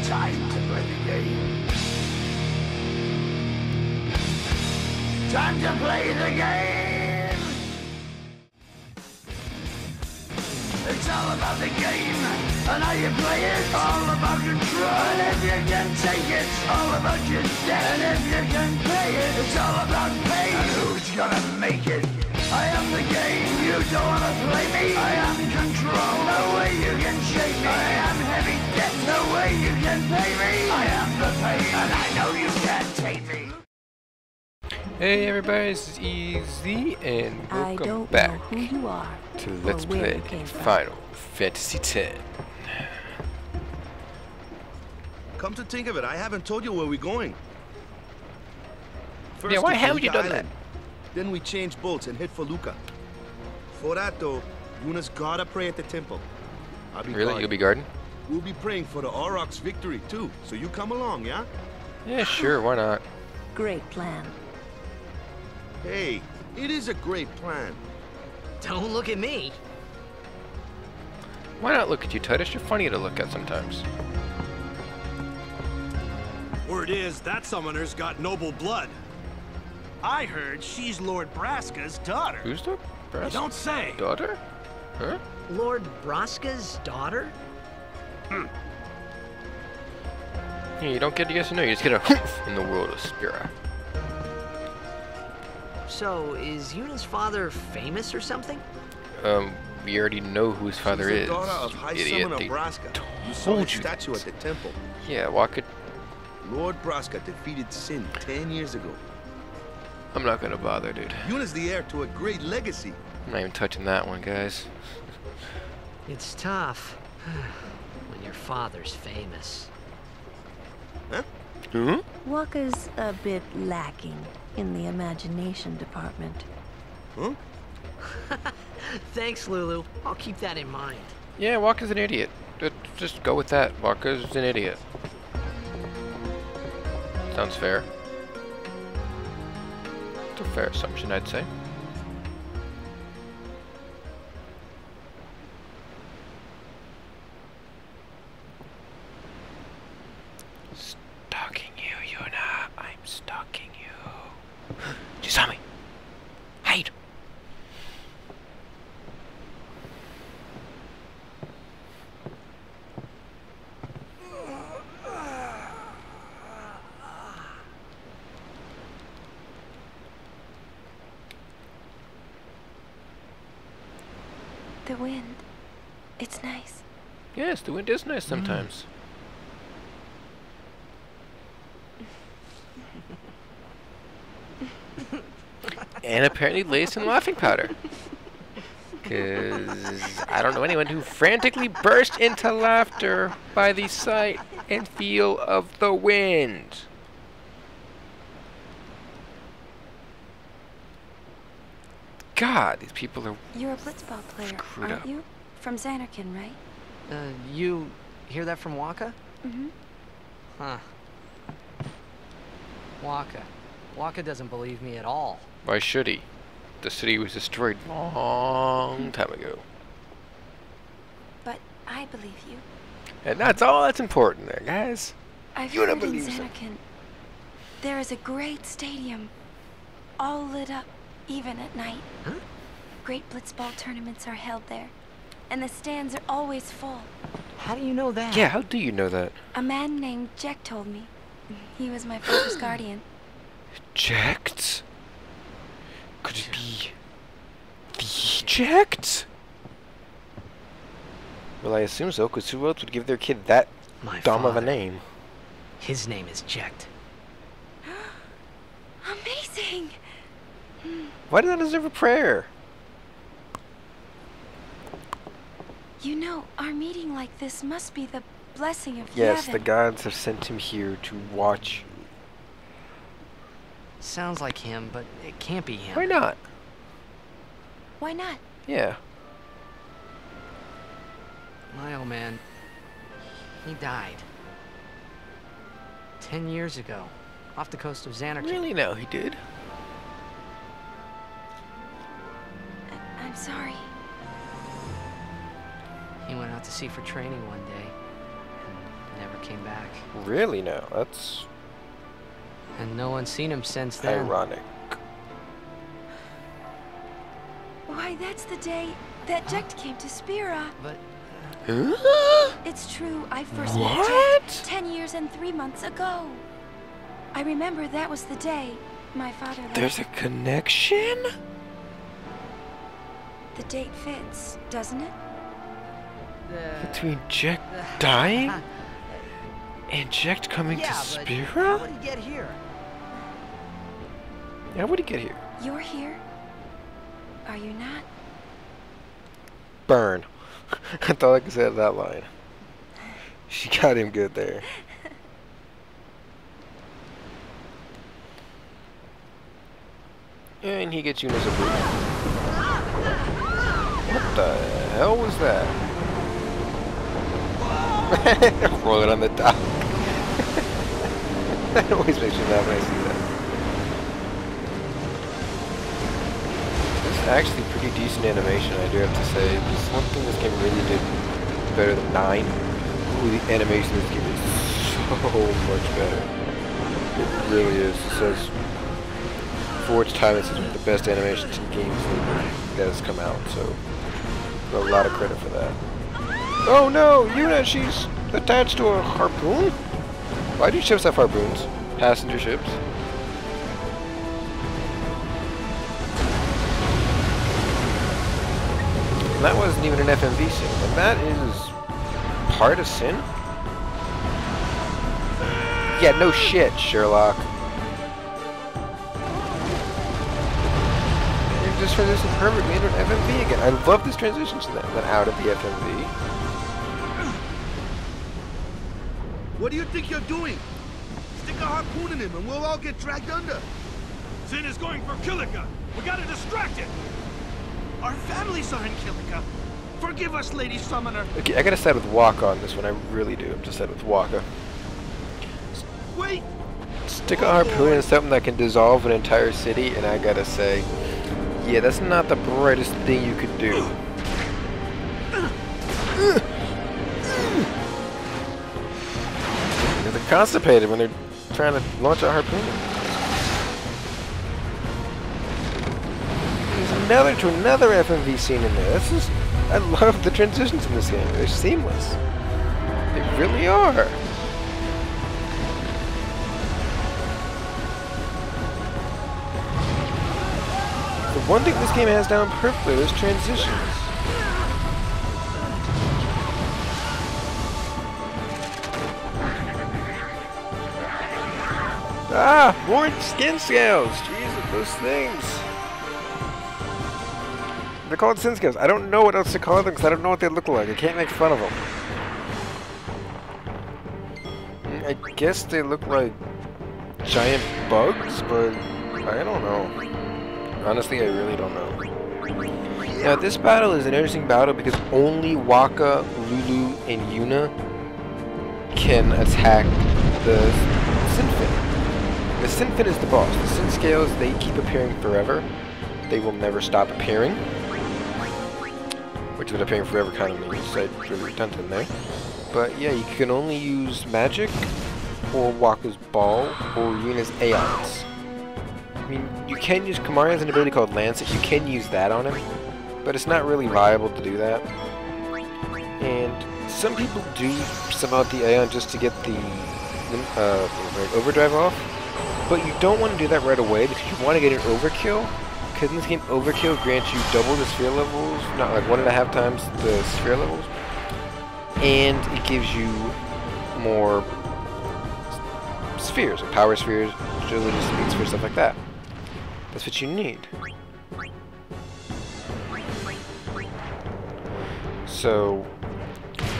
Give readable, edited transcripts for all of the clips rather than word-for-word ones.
Time to play the game. Time to play the game. It's all about the game and how you play it. All about control. And if you can take it, all about your debt. And if you can pay it, it's all about pay. And who's gonna make it? I am the game. You don't wanna play me. I am control. No way you can shake me. I am heavy debt. No way you can pay me. I am the pain, and I know you can't take me. Hey everybody, this is Easy, and welcome back to Let's Play Final Fantasy X. Come to think of it, I haven't told you where we're going. First Yeah, why to haven't you Felucca done that? Island. Then we change boats and hit Felucca. For that though, Yuna's gotta pray at the temple. I'll be Really? guarding. You'll be guarding? We'll be praying for the Aurochs' victory too, so you come along, yeah? Yeah, sure, why not? Great plan. Hey, it is a great plan. Don't look at me. Why not look at you, Titus? You're funny to look at sometimes. Word is, that summoner's got noble blood. I heard she's Lord Braska's daughter. Who's the You don't say. daughter? Huh? Lord Braska's daughter? Yeah, you don't get a yes or no, you just get a hoof in the world of Spira. So, is Yuna's father famous or something? We already know who his father She's is. the daughter of you High idiot. Summoner They Braska. You saw told his you statue this. at the temple. Yeah, walk it. Lord Braska defeated Sin 10 years ago. I'm not gonna bother, dude. Yuna's the heir to a great legacy. I'm not even touching that one, guys. It's tough when your father's famous. Hmm? Wakka's a bit lacking in the imagination department. Huh? Thanks, Lulu. I'll keep that in mind. Yeah, Walker's an idiot. Just go with that. Walker's an idiot. Sounds fair. It's a fair assumption, I'd say. Stalking you, Yuna. I'm stalking you. She saw me. Hide. The wind. It's nice. Yes, the wind is nice sometimes. And apparently laced in laughing powder. Because I don't know anyone who frantically burst into laughter by the sight and feel of the wind. God, these people are... You're a blitzball player, Screwed aren't up. you? From Xanarkand, right? You hear that from Wakka? Mm-hmm. Huh. Wakka. Wakka doesn't believe me at all. Why should he? The city was destroyed long time ago. But I believe you. And that's all that's important there, guys. I've You don't heard in believe so. Xanarkand there is a great stadium, all lit up, even at night. Huh? Great blitzball tournaments are held there, and the stands are always full. How do you know that? Yeah, how do you know that? A man named Jack told me. He was my father's guardian. Jacked? Could it be the Jacked? Well, I assume so, because who else would give their kid that My dumb of a father. name? His name is Jecht. Amazing! Why did that deserve a prayer? You know, our meeting like this must be the blessing of Yes, Yevon. the gods have sent him here to watch. Sounds like him, but it can't be him. Why not? Why not? Yeah. My old man, he died 10 years ago, off the coast of Xanarkand. Really? No, he did. I'm sorry. He went out to sea for training one day and never came back. Really now? That's And no one's seen him since then. ironic. Why, that's the day that Jecht came to Spira. But It's true, I first What? met Jecht 10 years and 3 months ago. I remember that was the day my father left. There's a connection? The date fits, doesn't it? Between Jecht dying and Jecht coming to How Spira? would he get here? How would he get here? You're here? Are you not? Burn. I thought I could say that line. She got him good there. And he gets Yuna's a boot. What the hell was that? Rolling on the dock. That always makes me laugh when I see that. This is actually pretty decent animation, I do have to say. There's one thing this game really did better than 9. Ooh, the animation in this game is so much better. It really is. It says, for its time, it's the best animations in games that has come out, so a lot of credit for that. Oh no, Yuna, she's attached to a harpoon? Why do ships have harpoons? Passenger ships? And that wasn't even an FMV scene, and that is part of Sin? Yeah, no shit, Sherlock. Just transition perfectly into an FMV again. I love this transition to that. Then out of the FMV. What do you think you're doing? Stick a harpoon in him and we'll all get dragged under. Sin is going for Kilika. We gotta distract it. Our families are in Kilika. Forgive us, Lady Summoner. Okay, I gotta side with Waka on this one. I really do. I'm just side with Waka. Wait. Stick a harpoon in something that can dissolve an entire city, and I gotta say, yeah, that's not the brightest thing you could do. They're constipated when they're trying to launch a harpoon. There's another FMV scene in there. This is, I love the transitions in this game. They're seamless. They really are. The one thing this game has down perfectly is transitions. Ah, more skin scales. Jesus, those things. They're called skin scales. I don't know what else to call them because I don't know what they look like. I can't make fun of them. I guess they look like giant bugs, but I don't know. Honestly, I really don't know. Now, this battle is an interesting battle because only Waka, Lulu, and Yuna can attack the Sinfin. The Sinfin is the boss. The Sin Scales, they keep appearing forever. They will never stop appearing. Which would appearing forever kind of means I really redundant there. But yeah, you can only use magic, or Waka's ball, or Yuna's Aeons. I mean, you can use Kimahri has an ability called Lancet. You can use that on him, but it's not really viable to do that. And some people do sub out the Aeon just to get the overdrive off, but you don't want to do that right away because you want to get an overkill. Because in this game, overkill grants you double the sphere levels, not like 1.5 times the sphere levels, and it gives you more spheres, like power spheres, agility, speed spheres, stuff like that. That's what you need. So,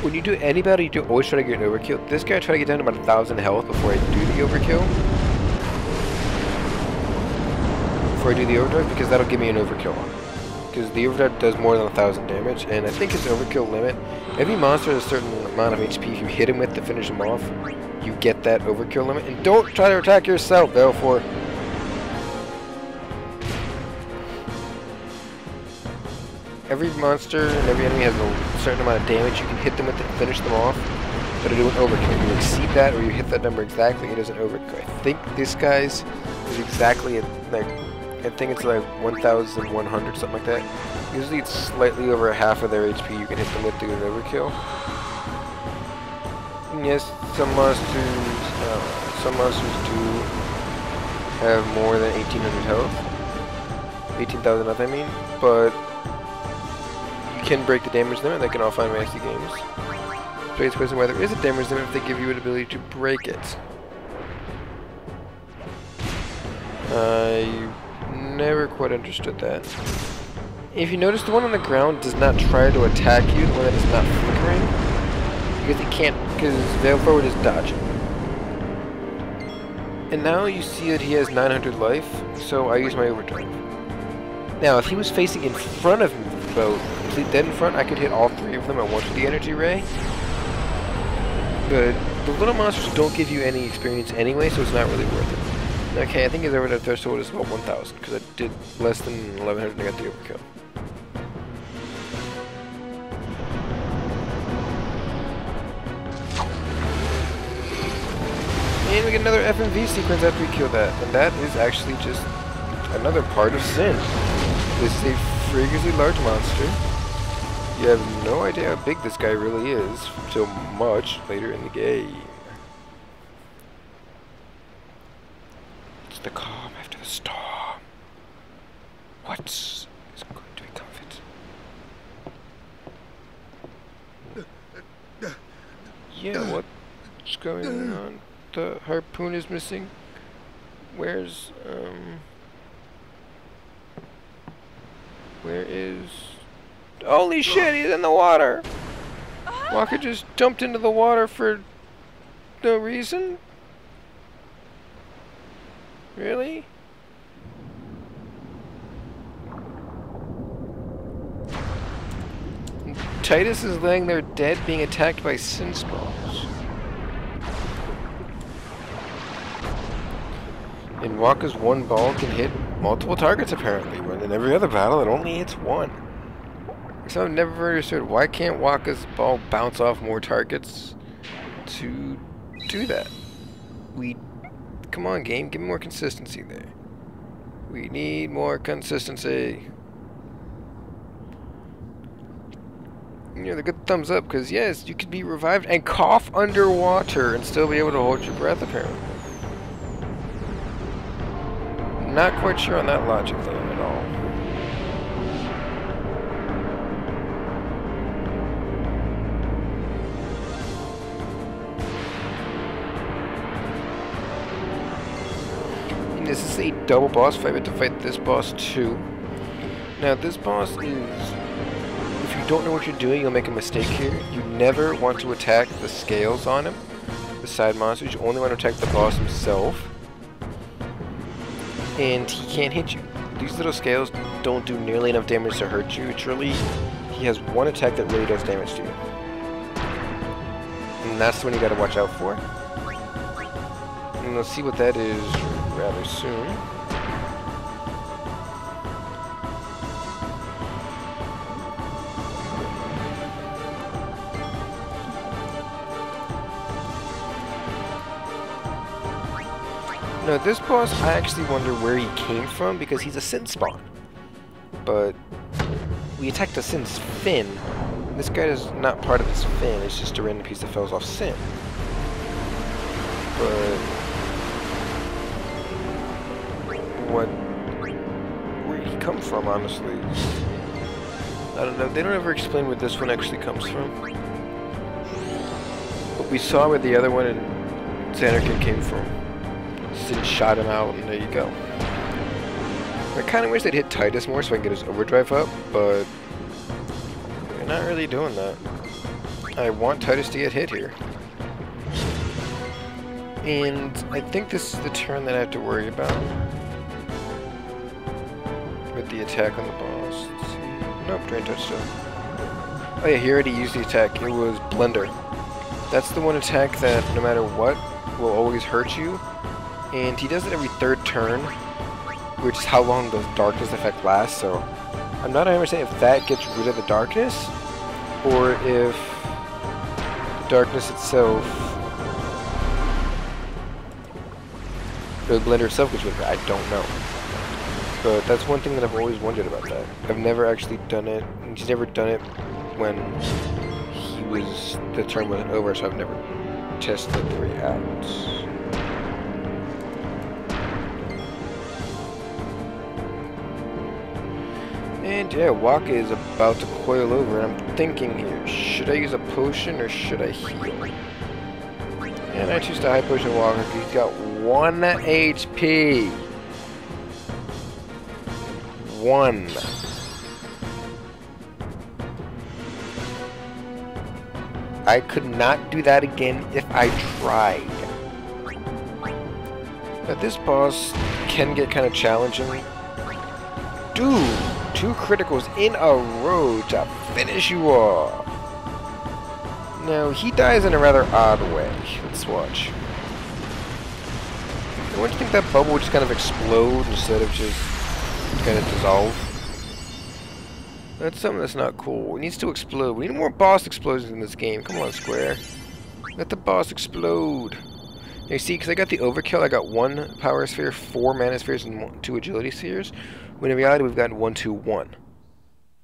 when you do any battle, you do always try to get an overkill. This guy I try to get down to about 1,000 health before I do the overkill. Before I do the overdrive, because that'll give me an overkill on. Because the overdrive does more than 1,000 damage, and I think his overkill limit, every monster has a certain amount of HP. If you hit him with to finish him off, you get that overkill limit. And don't try to attack yourself, Balefort. Every monster and every enemy has a certain amount of damage. You can hit them with it to finish them off. that are doing overkill. You exceed that or you hit that number exactly, it doesn't overkill. I think this guy's is exactly at, like, I think it's like 1,100, something like that. Usually it's slightly over half of their HP you can hit them with to get an overkill. And yes, some monsters do have more than 1,800 health. 18,000 health, I mean. But you can break the damage limit. They can all find Fantasy games. So it's a question whether there is a damage limit if they give you an ability to break it. I never quite understood that. If you notice, the one on the ground does not try to attack you, the one that is not flickering, because it can't, because Veil Forward is dodging. And now you see that he has 900 life, so I use my overdrive. Now, if he was facing in front of me, about complete dead in front, I could hit all three of them at once with the energy ray. But the little monsters don't give you any experience anyway, so it's not really worth it. Okay, I think his overdrive threshold is about 1,000, because I did less than 1,100 and I got the overkill. And we get another FMV sequence after we kill that, and that is actually just another part of Sin. This is a freakishly large monster. You have no idea how big this guy really is until much later in the game. It's the calm after the storm. What is going to become of it? Yeah, what's going on? The harpoon is missing. Where's, where is... Holy shit, he's in the water! Walker just jumped into the water for no reason? Really? Titus is laying there dead, being attacked by sin spawns. In Wakka's one ball can hit multiple targets apparently, when in every other battle it only hits one. So I've never understood, why can't Wakka's ball bounce off more targets to do that? Come on game, give me more consistency there. We need more consistency. You know, the good thumbs up, because yes, you could be revived and cough underwater and still be able to hold your breath apparently. Not quite sure on that logic though at all. And this is a double boss fight. We have to fight this boss too. Now this boss is, if you don't know what you're doing, you'll make a mistake here. You never want to attack the scales on him, the side monsters. You only want to attack the boss himself. And he can't hit you. These little scales don't do nearly enough damage to hurt you. It's really, he has one attack that really does damage to you. And that's the one you gotta watch out for. And we'll see what that is rather soon. Now this boss, I actually wonder where he came from, because he's a Sin spawn. But we attacked a Sin's fin. This guy is not part of his fin, it's just a random piece that falls off Sin. But where'd he come from, honestly? I don't know, they don't ever explain where this one actually comes from. But we saw where the other one in Zanarkand came from. Sin shot him out, and there you go. I kind of wish they'd hit Titus more so I can get his overdrive up, but they're not really doing that. I want Titus to get hit here. And I think this is the turn that I have to worry about. With the attack on the boss. Let's see. Nope, drain touch still. Oh yeah, he already used the attack. It was Blender. That's the one attack that, no matter what, will always hurt you. And he does it every third turn, which is how long the darkness effect lasts, so I'm not understanding if that gets rid of the darkness, or if the darkness itself, or the blender itself gets rid of it, I don't know. But that's one thing that I've always wondered about that. I've never actually done it, and he's never done it when the term wasn't over, so I've never tested the 3 out. And yeah, Waka is about to coil over, and I'm thinking here, should I use a potion or should I heal? And I choose the high potion Waka because he's got 1 HP. 1. I could not do that again if I tried. But this boss can get kind of challenging. Dude, 2 criticals in a row to finish you off. Now, he dies in a rather odd way. Let's watch. Don't you think that bubble would just kind of explode instead of just kind of dissolve? That's something that's not cool. It needs to explode. We need more boss explosions in this game. Come on, Square. Let the boss explode. You see, because I got the overkill, I got 1 power sphere, 4 mana spheres, and 2 agility spheres. When in reality, we've gotten 1, 2, 1.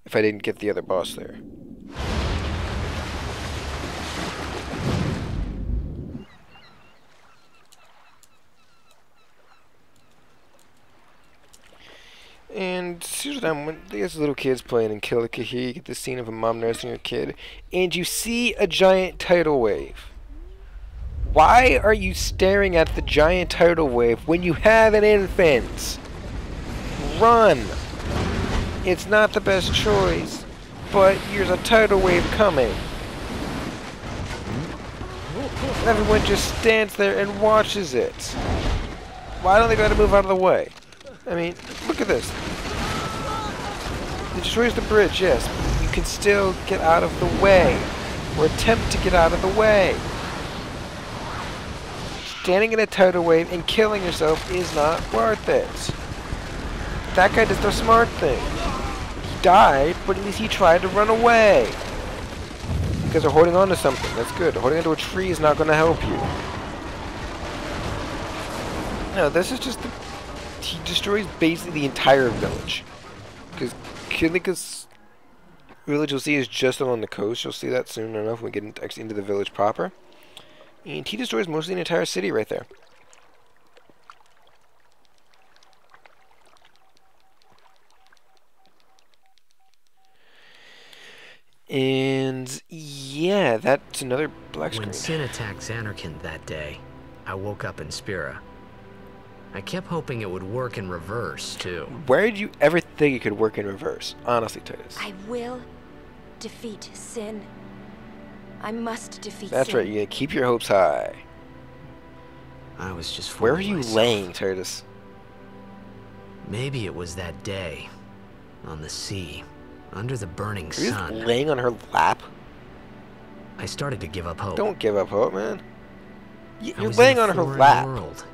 If I didn't get the other boss there. And here's what when there's little kids playing in Kilika here, you get this scene of a mom nursing her kid, and you see a giant tidal wave. Why are you staring at the giant tidal wave when you have an infant? Run! It's not the best choice, but here's a tidal wave coming. Everyone just stands there and watches it. Why don't they gotta move out of the way? I mean, look at this. It destroys the bridge, yes, but you can still get out of the way. Or attempt to get out of the way. Standing in a tidal wave and killing yourself is not worth it. That guy did the smart thing. He died, but at least he tried to run away. Because they're holding on to something. That's good. Holding onto a tree is not going to help you. No, this is just... he destroys basically the entire village. Because Kilika's village, you'll see, is just along the coast. You'll see that soon enough when we get actually into the village proper. And he destroys mostly the entire city right there. And yeah, that's another black screen. When Sin attacked Zanarkand that day, I woke up in Spira. I kept hoping it would work in reverse, too. Where did you ever think it could work in reverse? Honestly, Titus. I will defeat Sin. I must defeat That's Sin. right, you gotta keep your hopes high. I was just Where are fooling you myself. laying, Titus? Maybe it was that day, on the sea, under the burning Are you just sun. laying on her lap? I started to give up hope. Don't give up hope, man. I You're was laying in on a her foreign lap. world.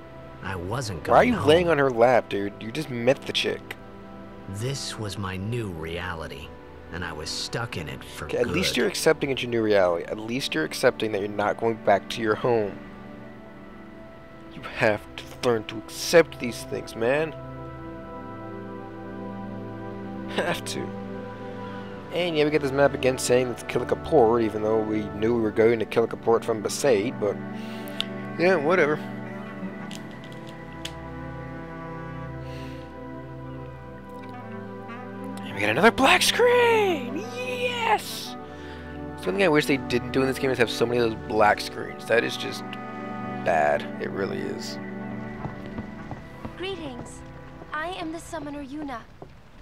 I wasn't Why are going you home. laying on her lap, dude? You just met the chick. This was my new reality, and I was stuck in it for Okay, good. at least you're accepting it's your new reality. At least you're accepting that you're not going back to your home. You have to learn to accept these things, man. Have to. And yeah, we get this map again saying it's Kilika Port, even though we knew we were going to Kilika Port from Besaid, but yeah, whatever. And we get another black screen! Yes! Something I wish they didn't do in this game is have so many of those black screens. That is just bad. It really is. Greetings. I am the summoner Yuna.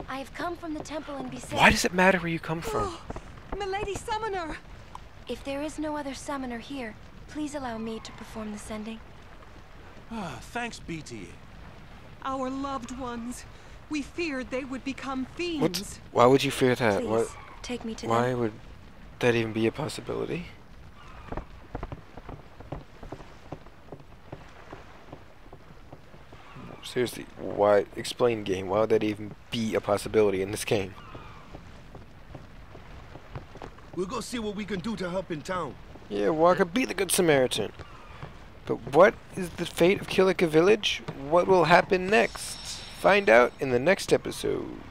I have come from the temple in Besaid. Why does it matter where you come from? Milady Summoner! If there is no other summoner here, please allow me to perform the sending. Ah, thanks, BT. Our loved ones. We feared they would become fiends. What? Why would you fear that? Please, take me to Why them. would that even be a possibility? Seriously, why? Explain, game. Why would that even be a possibility in this game? We'll go see what we can do to help in town. Yeah, Walker, be the good Samaritan. But what is the fate of Kilika Village? What will happen next? Find out in the next episode.